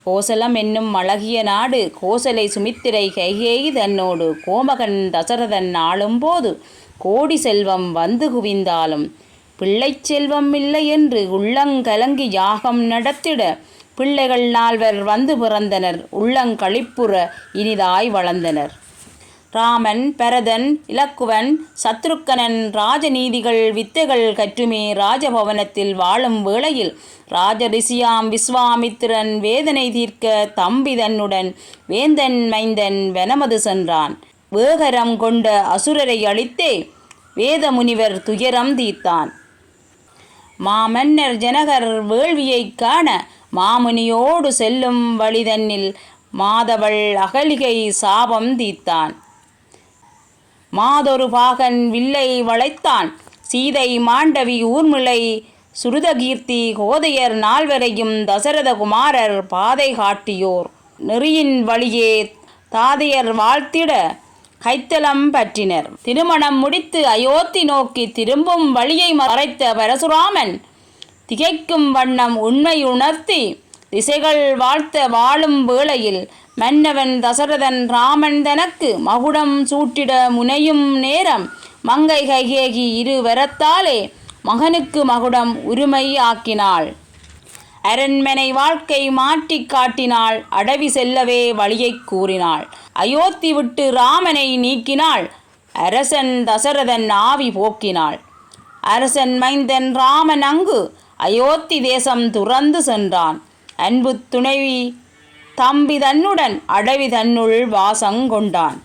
கோசலம் என்னும் அழகிய நாடு கோசலை சுமித்திரை கைகேயி தன்னோடு கோமகன் தசரதன் ஆளும்போது கோடி செல்வம் வந்து குவிந்தாலும் பிள்ளைச் செல்வம் இல்லை என்று உள்ளங்கலங்கி யாகம் நடத்திட பிள்ளைகள் 4 வந்து பிறந்தனர். உள்ளங்களிப்புற இனிதாய் வளர்ந்தனர். ராமன், பரதன், இலக்குவன், சத்ருக்கனன் ராஜநீதிகள் வித்தைகள் கற்றுமே ராஜபவனத்தில் வாழும் வேளையில் ராஜரிஷியாம் விஸ்வாமித்திரன் வேதனை தீர்க்க தம்பி தன்னுடன் வேந்தன் மைந்தன் வனமது சென்றான். வேகரம் கொண்ட அசுரரை அழித்தே வேத முனிவர் துயரம் தீர்த்தான். மாமன்னர் ஜனகர் வேள்வியைக் காண மாமுனியோடு செல்லும் வழிதன்னில் மாதவள் அகலிகை சாபம் தீர்த்தான். மாதொரு பாகன் வில்லை வளைத்தான். சீதை, மாண்டவி, ஊர்மிளை, சுருதகீர்த்தி, கோதையர் 4 தசரத குமாரர் பாதை காட்டியோர் நெறியின் வழியே தாதையர் வாழ்த்திட கைத்தலம் பற்றினர். திருமணம் முடித்து அயோத்தி நோக்கி திரும்பும் வழியை மறைத்த பரசுராமன் திகைக்கும் வண்ணம் உண்மை உணர்த்தி திசைகள் வாழ்த்த வாழும் வேளையில் மன்னவன் தசரதன் ராமன் தனக்கு மகுடம் சூட்டிட முனையும் நேரம் மங்கை கைகேயி வரத்தாலே மகனுக்கு மகுடம் உரிமை ஆக்கினாள். அரண்மனை வாழ்க்கை மாற்றி காட்டினாள். அடவி செல்லவே வழியை கூறினாள். அயோத்தி விட்டு ராமனை நீக்கினாள். அரசன் தசரதன் ஆவி போக்கினாள். அரசன் மைந்தன் ராமன் அங்கு அயோத்தி தேசம் துறந்து சென்றான். அன்பு துணைவி தம்பி தன்னுடன் அடவி தன்னுள் வாசங்கொண்டான்.